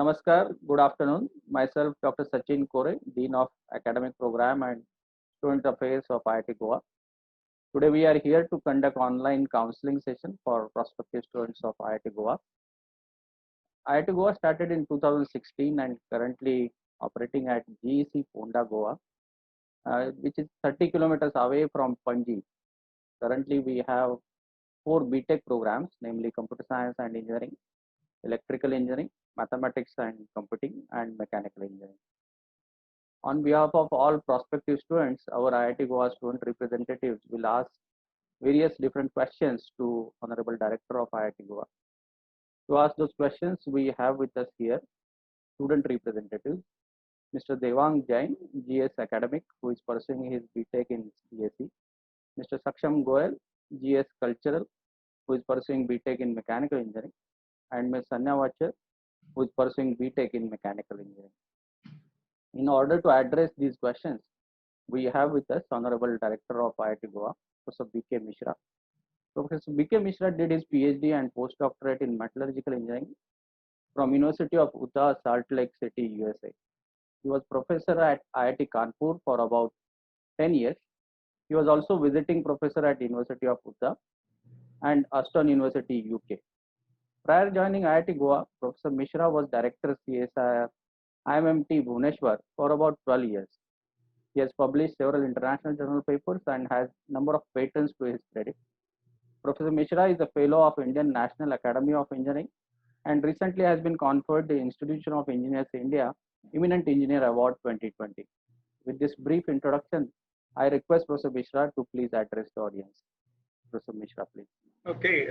Namaskar, good afternoon. Myself, Dr. Sachin Kore, Dean of Academic Program and Student Affairs of IIT Goa. Today we are here to conduct online counseling session for prospective students of IIT Goa. IIT Goa started in 2016 and currently operating at GEC Ponda, Goa, which is 30 kilometers away from Panji. Currently we have 4 BTech programs, namely Computer Science and Engineering, Electrical Engineering, Mathematics and Computing, and Mechanical Engineering. On behalf of all prospective students, our IIT Goa student representatives will ask various different questions to Honorable Director of IIT Goa. To ask those questions, we have with us here student representatives, Mr. Devang Jain, GS Academic, who is pursuing his BTech in CSE, Mr. Saksham Goel, GS Cultural, who is pursuing BTech in Mechanical Engineering, and Ms. Sanya Vachar, who is pursuing BTech in Mechanical Engineering. In order to address these questions, we have with us Honorable Director of IIT Goa, Professor B.K. Mishra. Professor B.K. Mishra did his PhD and postdoctorate in Metallurgical Engineering from University of Utah, Salt Lake City, USA. He was professor at IIT Kanpur for about 10 years. He was also visiting professor at University of Utah and Aston University, UK. Prior joining IIT Goa, Professor Mishra was Director CSIR IMMT Bhubaneswar for about 12 years. He has published several international journal papers and has a number of patents to his credit. Professor Mishra is a fellow of Indian National Academy of Engineering and recently has been conferred the Institution of Engineers India Eminent Engineer Award 2020. With this brief introduction, I request Professor Mishra to please address the audience. Professor Mishra, please. Okay,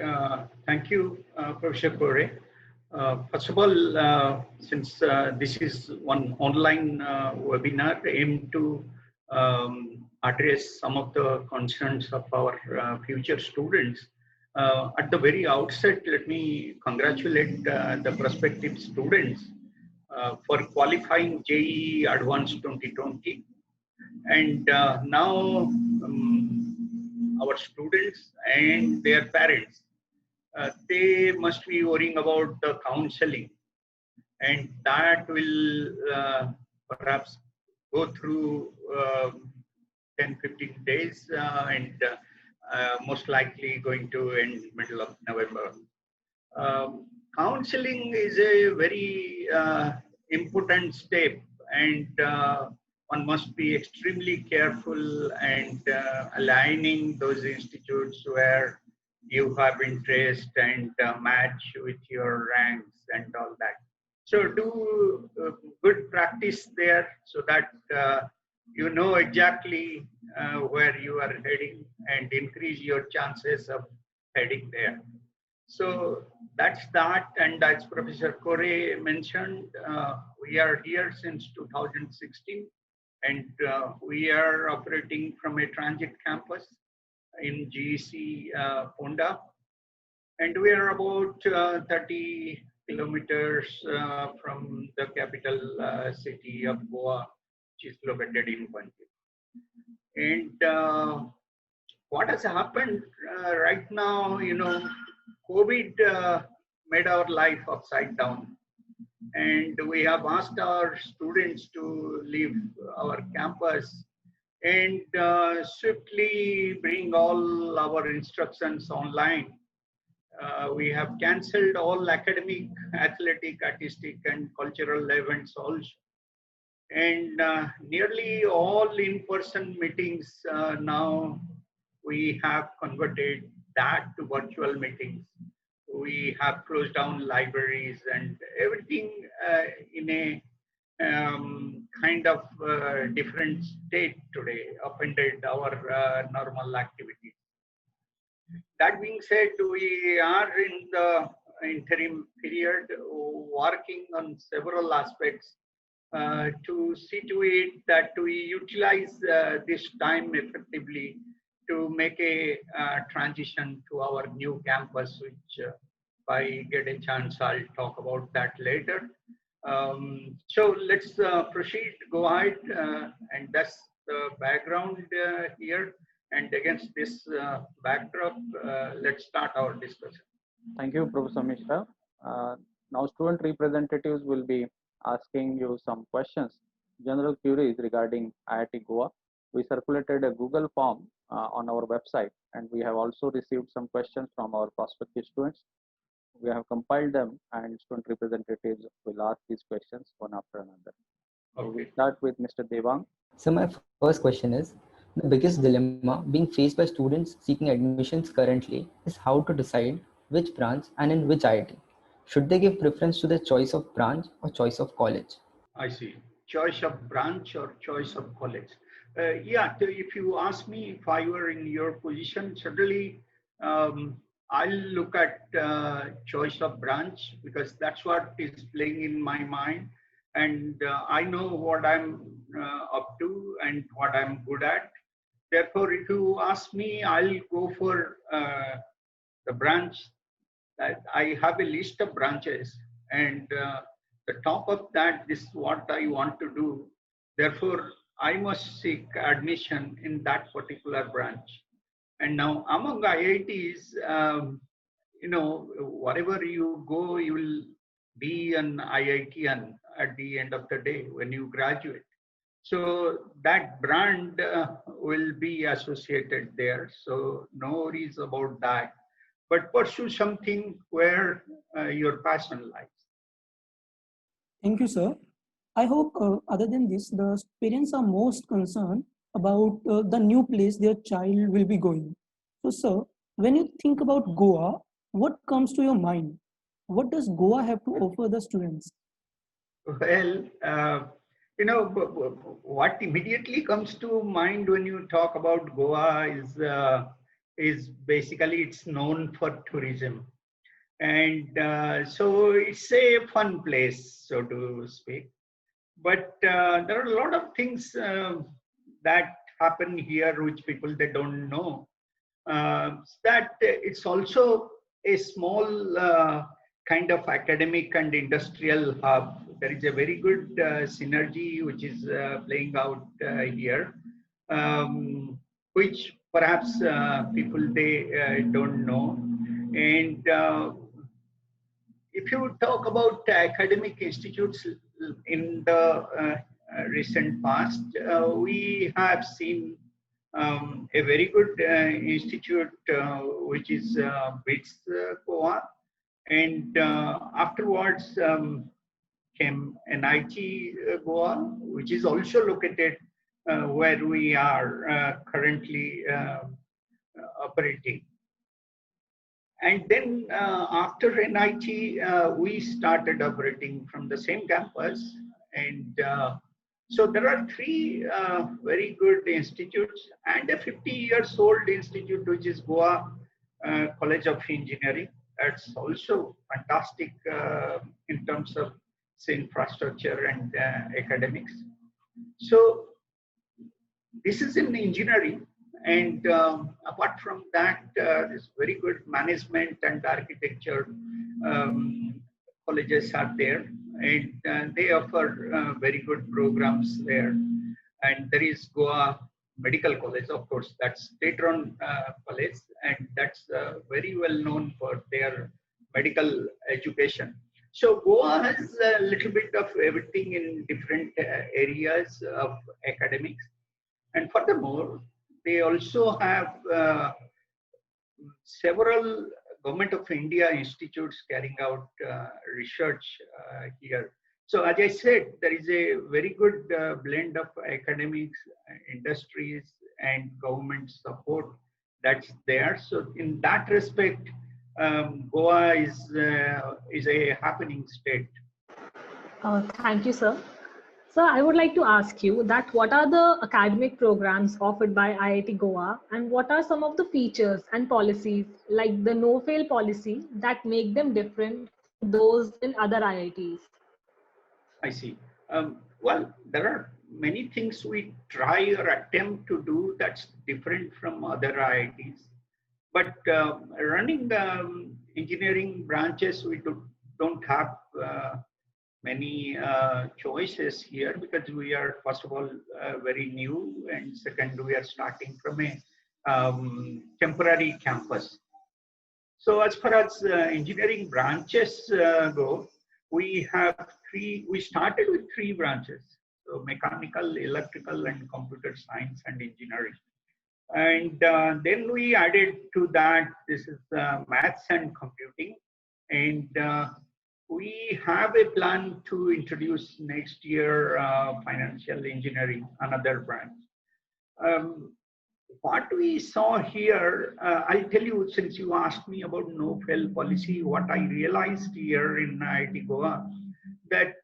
thank you, Professor Kore. First of all, since this is one online webinar aimed to address some of the concerns of our future students, at the very outset, let me congratulate the prospective students for qualifying JEE Advanced 2020. And now our students and their parents, they must be worrying about the counseling, and that will perhaps go through 10-15 days and most likely going to end middle of November. Counseling is a very important step, and one must be extremely careful and aligning those institutes where you have interest and match with your ranks and all that. So do good practice there so that you know exactly where you are heading and increase your chances of heading there. So that's that. And as Professor Kore mentioned, we are here since 2016 and we are operating from a transit campus in GEC Ponda, and we are about 30 kilometers from the capital city of Goa, which is located in Panji. And what has happened right now, you know, COVID made our life upside down, and we have asked our students to leave our campus and swiftly bring all our instructions online. We have cancelled all academic, athletic, artistic, and cultural events also. And nearly all in-person meetings now we have converted that to virtual meetings. We have closed down libraries and everything in a kind of different state today, upended our normal activities. That being said, we are in the interim period working on several aspects to see to it that we utilize this time effectively to make a transition to our new campus, which if I get a chance, I'll talk about that later. So let's proceed, go ahead, and that's the background here. And against this backdrop, let's start our discussion. Thank you, Professor Mishra. Now student representatives will be asking you some questions, general queries regarding IIT Goa. We circulated a Google form on our website, and we have also received some questions from our prospective students. We have compiled them, and student representatives will ask these questions one after another. So we start with Mr. Devang. So my first question is, the biggest dilemma being faced by students seeking admissions currently is how to decide which branch and in which IIT. Should they give preference to the choice of branch or choice of college? I see. Choice of branch or choice of college. Yeah, if you ask me if I were in your position, certainly I'll look at choice of branch because that's what is playing in my mind. And I know what I'm up to and what I'm good at. Therefore, if you ask me, I'll go for the branch. I have a list of branches, and the top of that, this is what I want to do. Therefore, I must seek admission in that particular branch. And now, among IITs, wherever you go, you will be an IITian at the end of the day when you graduate. So that brand will be associated there. So no worries about that. But pursue something where your passion lies. Thank you, sir. I hope, other than this, the parents are most concerned about the new place their child will be going. So, sir, when you think about Goa, what comes to your mind? What does Goa have to offer the students? Well, what immediately comes to mind when you talk about Goa is basically it's known for tourism. And so it's a fun place, so to speak. But there are a lot of things that happen here which people they don't know. That it's also a small kind of academic and industrial hub. There is a very good synergy which is playing out here, which perhaps people they don't know. And if you talk about academic institutes in the recent past, we have seen a very good institute which is BITS Goa, and afterwards came NIT Goa, which is also located where we are currently operating. And then after NIT, we started operating from the same campus. And so there are three very good institutes and a 50 years old institute, which is Goa College of Engineering. That's also fantastic in terms of infrastructure and academics. So this is in engineering. And apart from that, there's very good management and architecture colleges are there, and they offer very good programs there. And there is Goa Medical College, of course, that's state-run college, and that's very well known for their medical education. So Goa has a little bit of everything in different areas of academics. And furthermore, they also have several Government of India institutes carrying out research here. So as I said, there is a very good blend of academics, industries, and government support that's there. So in that respect, Goa is a happening state. Thank you, sir. So I would like to ask you that what are the academic programs offered by IIT Goa, and what are some of the features and policies like the no-fail policy that make them different from those in other IITs? I see. Well, there are many things we try or attempt to do that's different from other IITs. But running engineering branches, we don't have many choices here because we are, first of all, very new, and second, we are starting from a temporary campus. So as far as engineering branches go, we have we started with 3 branches. So mechanical, electrical, and computer science and engineering. And then we added to that, this is maths and computing. And we have a plan to introduce next year financial engineering, another branch. What we saw here, I'll tell you, since you asked me about no-fail policy, what I realized here in IIT Goa, that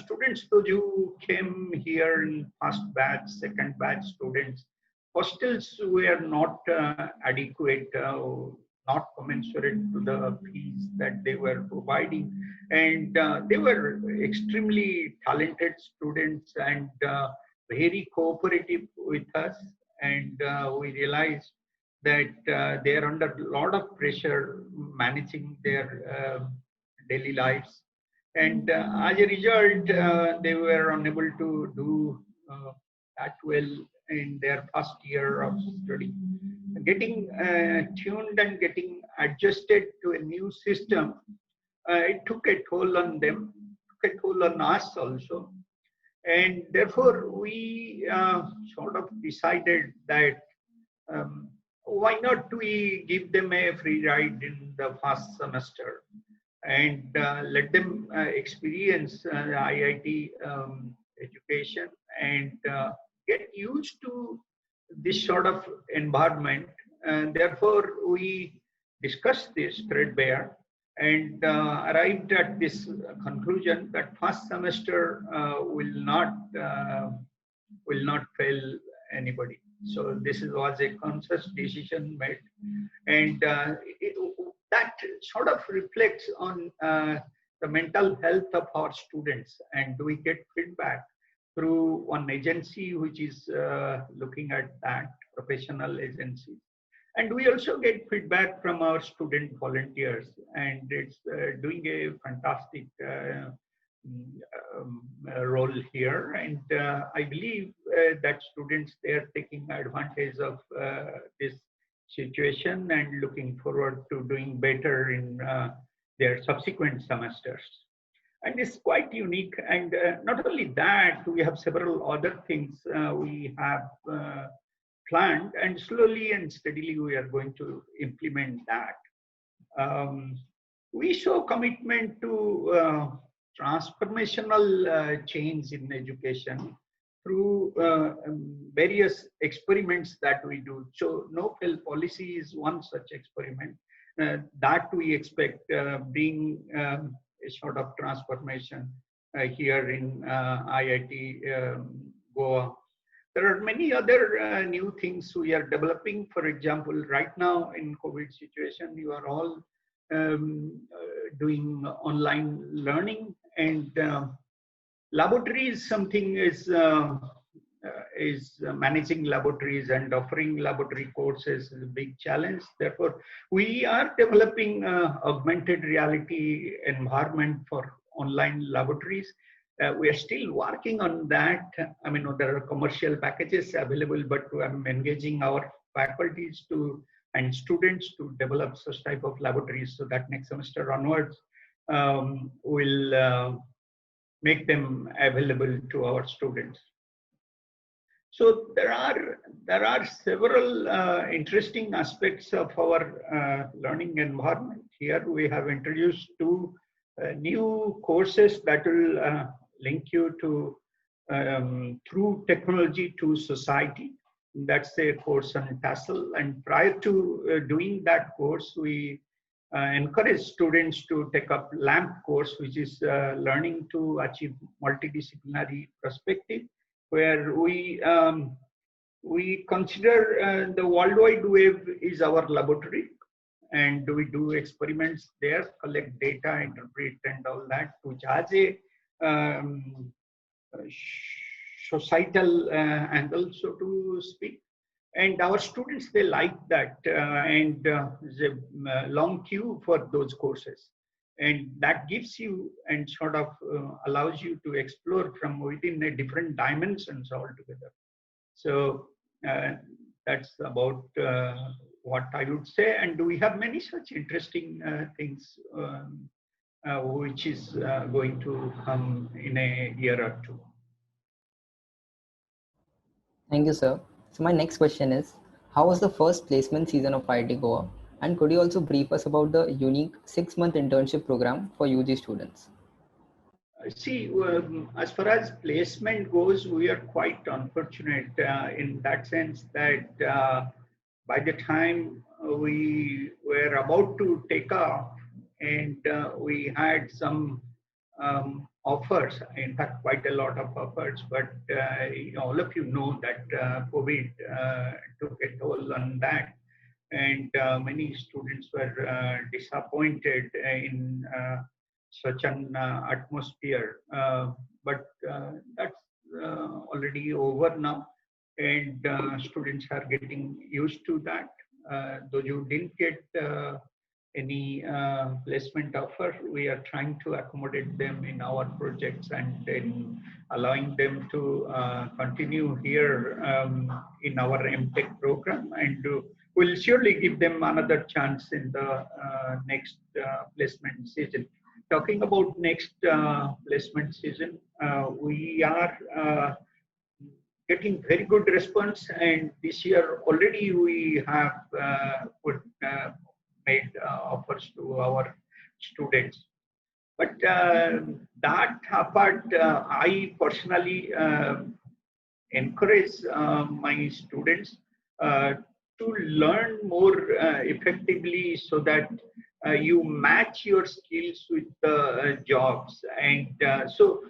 students, those who came here in first batch, second batch students, hostels were not adequate, not commensurate to the fees that they were providing. And they were extremely talented students and very cooperative with us. And we realized that they are under a lot of pressure managing their daily lives. And as a result, they were unable to do that well in their first year of study. Getting tuned and getting adjusted to a new system, it took a toll on them, took a toll on us also. And therefore, we sort of decided that why not we give them a free ride in the first semester and let them experience IIT education and get used to this sort of environment. And therefore, we discussed this threadbare and arrived at this conclusion that first semester will not fail anybody. So this was a conscious decision made, and that sort of reflects on the mental health of our students. And we get feedback through one agency which is looking at that, professional agency. And we also get feedback from our student volunteers, and it's doing a fantastic role here. And I believe that students, they are taking advantage of this situation and looking forward to doing better in their subsequent semesters. And it's quite unique. And not only that, we have several other things we have planned, and slowly and steadily we are going to implement that. We show commitment to transformational change in education through various experiments that we do. So no-fail policy is one such experiment that we expect being a sort of transformation here in IIT Goa. There are many other new things we are developing. For example, right now in COVID situation, you are all doing online learning, and laboratories, something is managing laboratories and offering laboratory courses is a big challenge. Therefore, we are developing augmented reality environment for online laboratories. We are still working on that. I mean, there are commercial packages available, but I'm engaging our faculties and students to develop such type of laboratories so that next semester onwards we'll make them available to our students. So there are several interesting aspects of our learning environment. Here we have introduced 2 new courses that will link you to through technology to society. That's a course on TASL. And prior to doing that course, we encourage students to take up LAMP course, which is learning to achieve multidisciplinary perspective, where we consider the World Wide Web is our laboratory, and we do experiments there, collect data, interpret, and all that, which has a societal angle, so to speak. And our students, they like that, and there's a long queue for those courses. And that gives you and sort of allows you to explore from within a different dimensions altogether. So that's about what I would say. And we have many such interesting things which is going to come in a year or two. Thank you, sir. So my next question is, how was the first placement season of IIT Goa? And could you also brief us about the unique 6-month internship program for UG students? See, as far as placement goes, we are quite unfortunate in that sense that by the time we were about to take off and we had some offers, in fact, quite a lot of offers, but all of you know that COVID took a toll on that. And many students were disappointed in such an atmosphere. But that's already over now, and students are getting used to that. Though you didn't get any placement offer, we are trying to accommodate them in our projects and in allowing them to continue here in our MTech program, and we'll surely give them another chance in the next placement season. Talking about next placement season, we are getting very good response, and this year already we have made offers to our students. But that apart, I personally encourage my students to learn more effectively so that you match your skills with the jobs, and so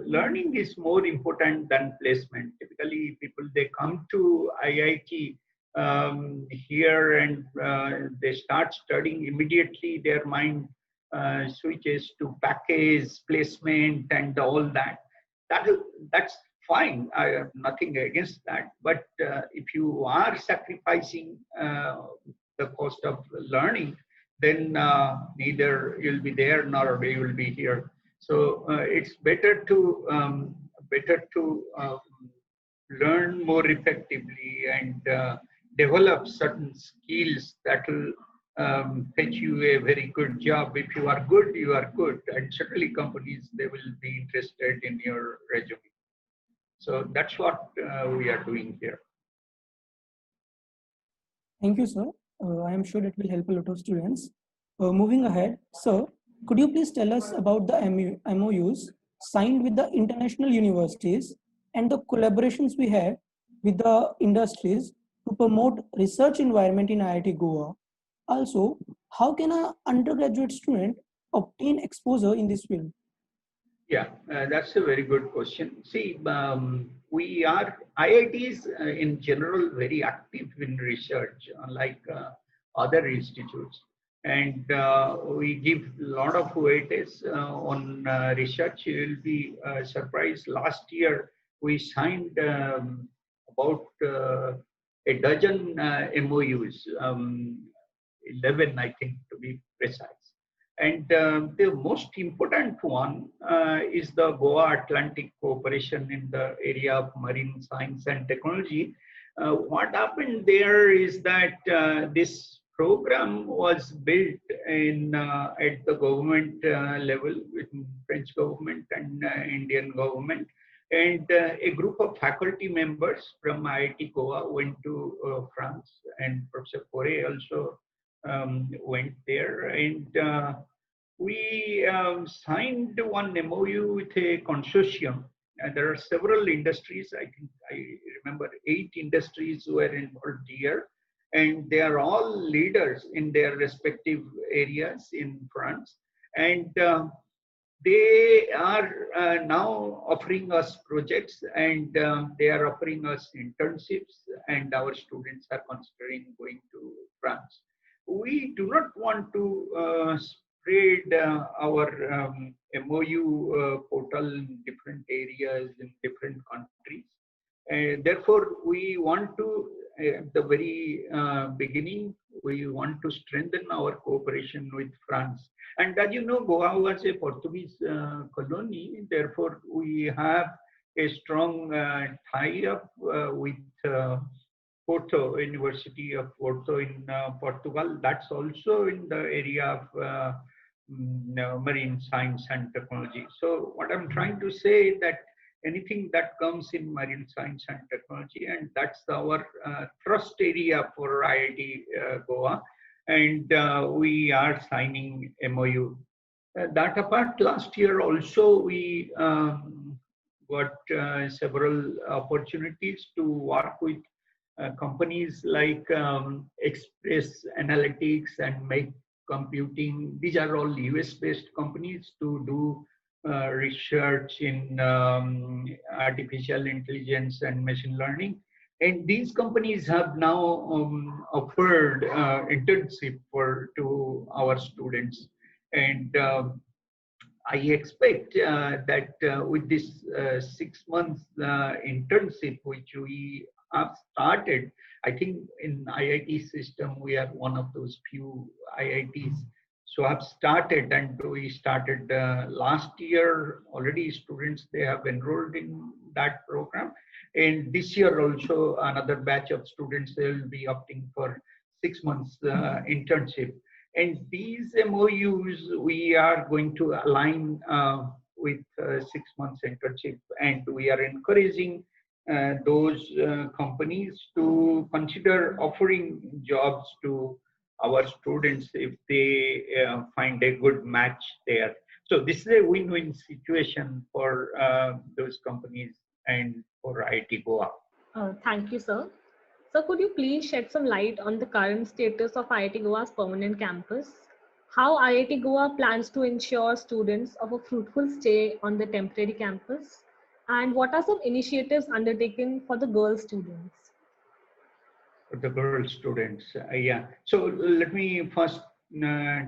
learning is more important than placement. Typically people, they come to IIT here and they start studying immediately. Their mind switches to package placement and all that. That's fine. I have nothing against that. But if you are sacrificing the cost of learning, then neither you'll be there nor you will be here. So it's better to learn more effectively and develop certain skills that will fetch you a very good job. If you are good, you are good, and certainly companies, they will be interested in your resume. So that's what we are doing here. Thank you, sir. I am sure it will help a lot of students. Moving ahead, sir, could you please tell us about the MOUs signed with the international universities and the collaborations we have with the industries to promote research environment in IIT Goa? Also, how can an undergraduate student obtain exposure in this field? Yeah, that's a very good question. See, we are IITs in general very active in research, unlike other institutes, and we give a lot of weightage on research. You will be surprised. Last year we signed about a dozen MOUs, 11, I think, to be precise. And the most important one is the Goa Atlantic Cooperation in the area of marine science and technology. What happened there is that this program was built in at the government level with French government and Indian government. And a group of faculty members from IIT Goa went to France, and Professor Kore also went there. And we signed one MOU with a consortium. There are several industries. I think I remember 8 industries were involved here, and they are all leaders in their respective areas in France. And they are now offering us projects, and they are offering us internships, and our students are considering going to France. We do not want to spread our MOU portal in different areas in different countries. Therefore, we want to, at the very beginning, we want to strengthen our cooperation with France. And as you know, Goa was a Portuguese colony. Therefore, we have a strong tie-up with Porto, University of Porto in Portugal. That's also in the area of marine science and technology. So what I'm trying to say is that anything that comes in marine science and technology, and that's our thrust area for IIT Goa, and we are signing MOU. That apart, last year also we got several opportunities to work with companies like Express Analytics and Make Computing. These are all US-based companies to do research in artificial intelligence and machine learning. And these companies have now offered internship to our students. And I expect that with this 6 months internship, which we have started, I think in IIT system, we are one of those few IITs. So I've started, and we started last year already. Students, they have enrolled in that program. And this year also another batch of students, they will be opting for 6 months internship. And these MOUs, we are going to align with 6 months internship, and we are encouraging those companies to consider offering jobs to our students if they find a good match there. So this is a win-win situation for those companies and for IIT Goa. Thank you, sir. So could you please shed some light on the current status of IIT Goa's permanent campus? How IIT Goa plans to ensure students of a fruitful stay on the temporary campus? And what are some initiatives undertaken for the girl students? For the girl students, yeah. So let me first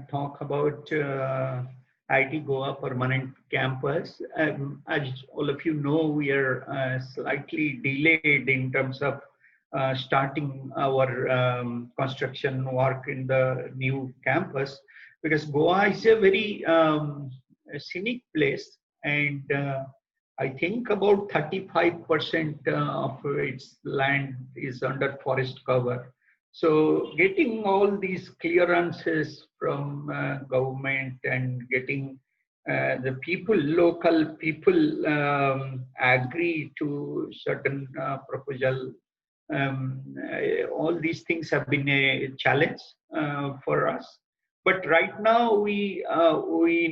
talk about IIT Goa permanent campus. As all of you know, we are slightly delayed in terms of starting our construction work in the new campus, because Goa is a very scenic place, and I think about 35% of its land is under forest cover. So getting all these clearances from government and getting the people, local people agree to certain proposal, all these things have been a challenge for us. But right now we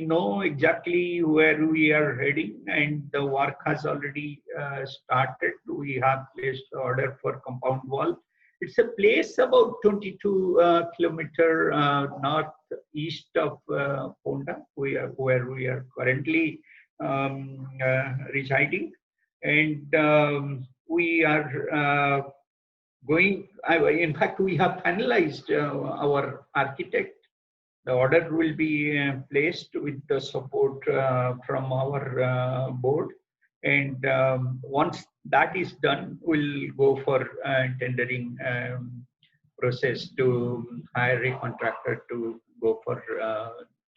know exactly where we are heading, and the work has already started. We have placed the order for compound wall. It's a place about 22 kilometer northeast of Ponda, where we are currently residing, and we are going. In fact, we have finalized our architect. The order will be placed with the support from our board, and once that is done, we'll go for tendering process to hire a contractor to go for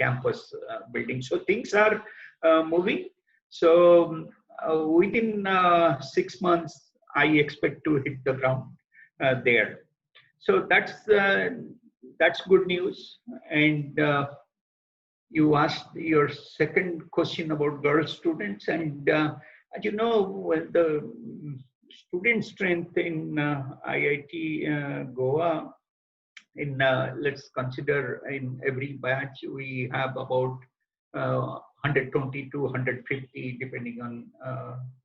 campus building. So things are moving. So within 6 months, I expect to hit the ground there. So that's good news. And you asked your second question about girl students, and as you know, the student strength in IIT Goa, in let's consider in every batch we have about 120 to 150, depending on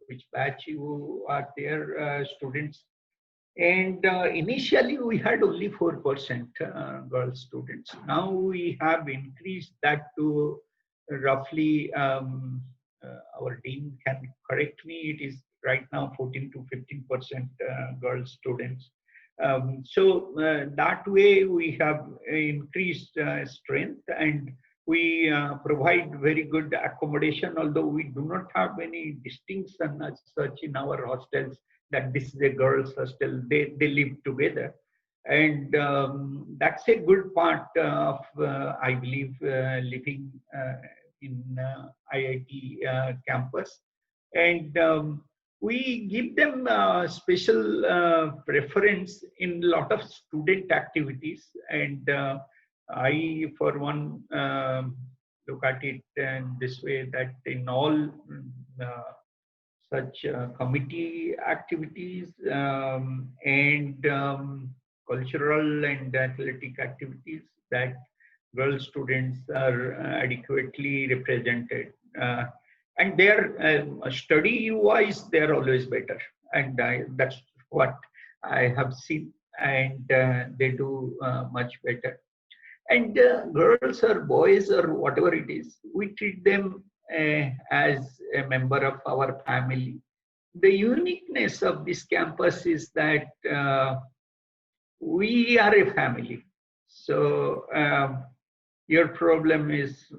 which batch you are there, students. And initially we had only 4% girl students. Now we have increased that to roughly, our dean can correct me, it is right now 14 to 15% girl students. So that way we have increased strength, and we provide very good accommodation, although we do not have any distinction as such in our hostels that this is a girls' hostel. They live together. And that's a good part of, I believe, living in IIT campus. And we give them special preference in a lot of student activities. And I, for one, look at it in this way, that in all such committee activities and cultural and athletic activities, that girl students are adequately represented. And their study wise, they're always better. And that's what I have seen. And they do much better. And girls or boys or whatever it is, we treat them as a member of our family. The uniqueness of this campus is that we are a family. So your problem is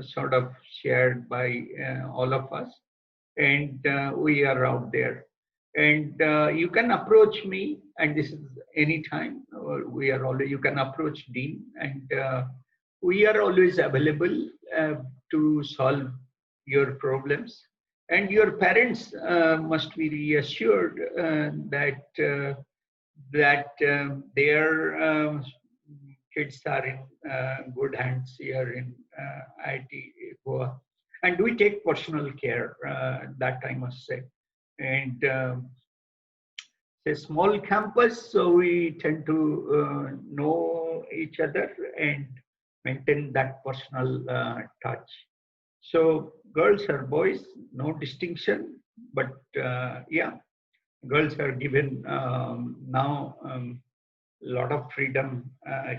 sort of shared by all of us, and we are out there. And you can approach me, and this is anytime. We are always, you can approach Dean, and we are always available to solve your problems. And your parents must be reassured that their kids are in good hands here in IIT Goa. And we take personal care, that I must say. And it's a small campus, so we tend to know each other and maintain that personal touch. So girls or boys, no distinction, but yeah, girls are given now a lot of freedom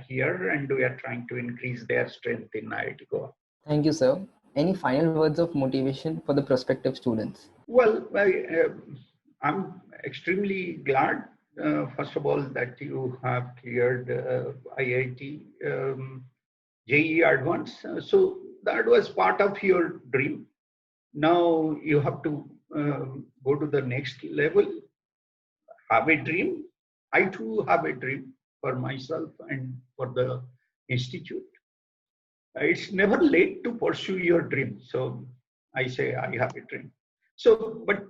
here, and we are trying to increase their strength in IIT Goa. Thank you, sir. Any final words of motivation for the prospective students? Well, I'm extremely glad, first of all, that you have cleared IIT JEE Advanced. So that was part of your dream. Now you have to go to the next level, have a dream. I too have a dream for myself and for the institute. It's never late to pursue your dream. So I say I have a dream. So, but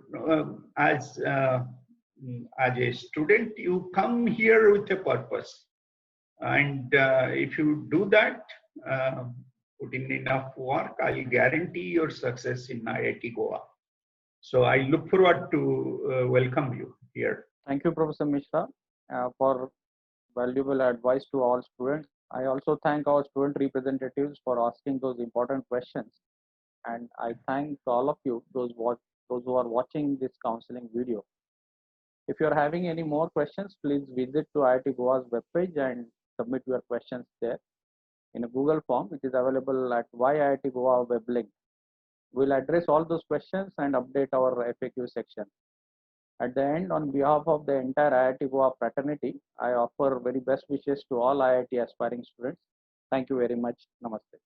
as a student, you come here with a purpose, and if you do that, put in enough work, I'll guarantee your success in IIT Goa. So I look forward to welcome you here. Thank you, Professor Mishra, for valuable advice to all students. I also thank our student representatives for asking those important questions. And I thank all of you, those who are watching this counseling video. If you are having any more questions, please visit to IIT Goa's webpage and submit your questions there in a Google form. It is available at IIT Goa web link. We'll address all those questions and update our FAQ section. At the end, on behalf of the entire IIT Goa fraternity, I offer very best wishes to all IIT aspiring students. Thank you very much. Namaste.